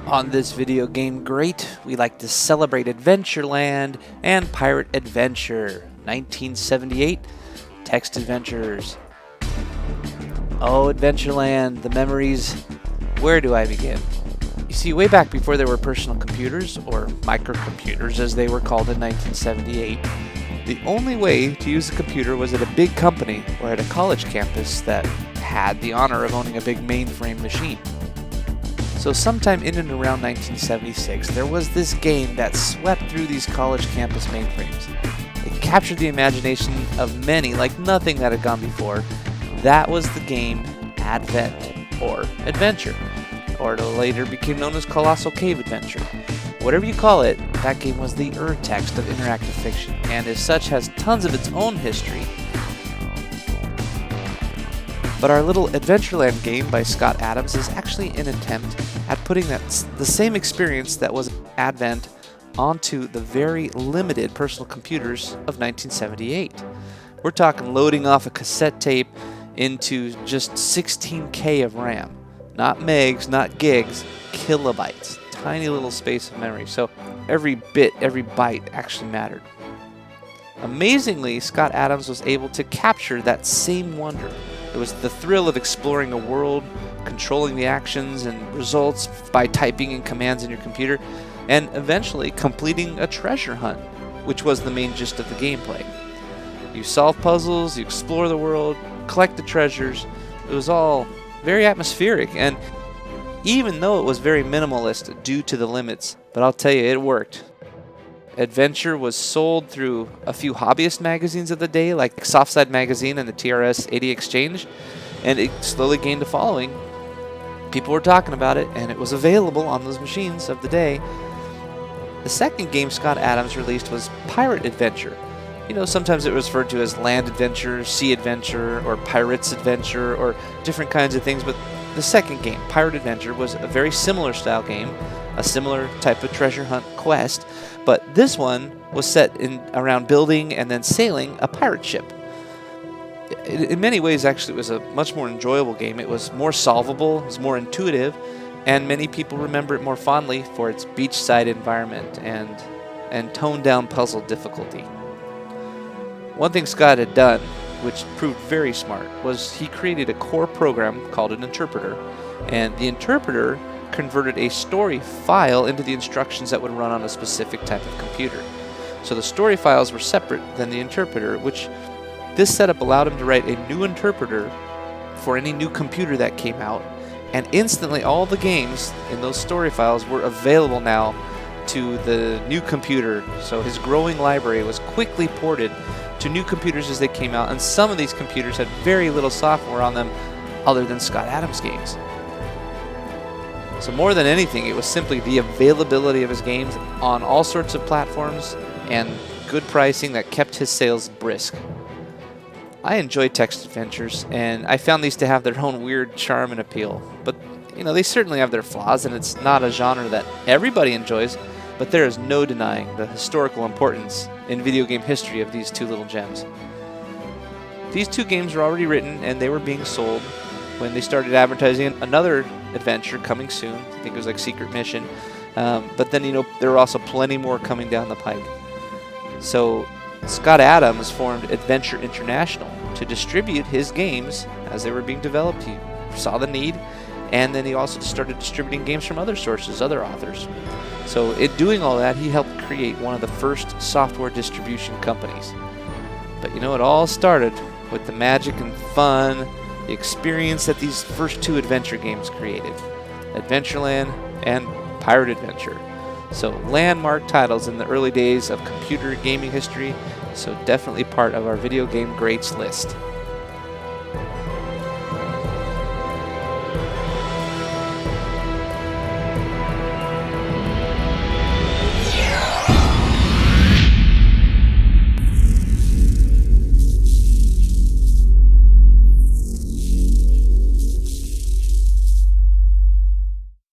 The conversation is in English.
On this video game great, we like to celebrate Adventureland and Pirate Adventure. 1978, text adventures. Oh, Adventureland, the memories. Where do I begin? You see, way back before there were personal computers, or microcomputers as they were called in 1978, the only way to use a computer was at a big company or at a college campus that had the honor of owning a big mainframe machine. So sometime in and around 1976, there was this game that swept through these college campus mainframes. It captured the imagination of many like nothing that had gone before. That was the game Advent, or Adventure, or it later became known as Colossal Cave Adventure. Whatever you call it, that game was the ur-text of interactive fiction, and as such has tons of its own history. But our little Adventureland game by Scott Adams is actually an attempt at putting the same experience that was Advent onto the very limited personal computers of 1978. We're talking loading off a cassette tape into just 16K of RAM. Not megs, not gigs, kilobytes. Tiny little space of memory. So every bit, every byte actually mattered. Amazingly, Scott Adams was able to capture that same wonder. It was the thrill of exploring a world, controlling the actions and results by typing in commands in your computer, and eventually completing a treasure hunt, which was the main gist of the gameplay. You solve puzzles, you explore the world, collect the treasures. It was all very atmospheric, and even though it was very minimalist due to the limits, but I'll tell you, it worked. Adventure was sold through a few hobbyist magazines of the day, like Softside Magazine and the TRS 80 Exchange, and it slowly gained a following. People were talking about it, and it was available on those machines of the day. The second game Scott Adams released was Pirate Adventure. You know, sometimes it was referred to as Land Adventure, Sea Adventure, or Pirates Adventure, or different kinds of things, but the second game, Pirate Adventure, was a very similar style game, a similar type of treasure hunt quest, but this one was set around building and then sailing a pirate ship. In many ways, actually, it was a much more enjoyable game. It was more solvable, it was more intuitive, and many people remember it more fondly for its beachside environment and toned-down puzzle difficulty. One thing Scott had done, which proved very smart, was he created a core program called an interpreter, and the interpreter converted a story file into the instructions that would run on a specific type of computer. So the story files were separate than the interpreter, which this setup allowed him to write a new interpreter for any new computer that came out, and instantly all the games in those story files were available now to the new computer. So his growing library was quickly ported to new computers as they came out, and some of these computers had very little software on them other than Scott Adams games. So more than anything, it was simply the availability of his games on all sorts of platforms and good pricing that kept his sales brisk. I enjoy text adventures, and I found these to have their own weird charm and appeal. But, you know, they certainly have their flaws, and it's not a genre that everybody enjoys, but there is no denying the historical importance in video game history of these two little gems. These two games were already written, and they were being sold when they started advertising another adventure coming soon. I think it was like Secret Mission. But then, you know, there were also plenty more coming down the pike. So Scott Adams formed Adventure International to distribute his games as they were being developed. He saw the need, and then he also started distributing games from other sources, other authors. So in doing all that, he helped create one of the first software distribution companies. But you know, it all started with the magic and fun, the experience that these first two adventure games created, Adventureland and Pirate Adventure. So landmark titles in the early days of computer gaming history, so definitely part of our video game greats list.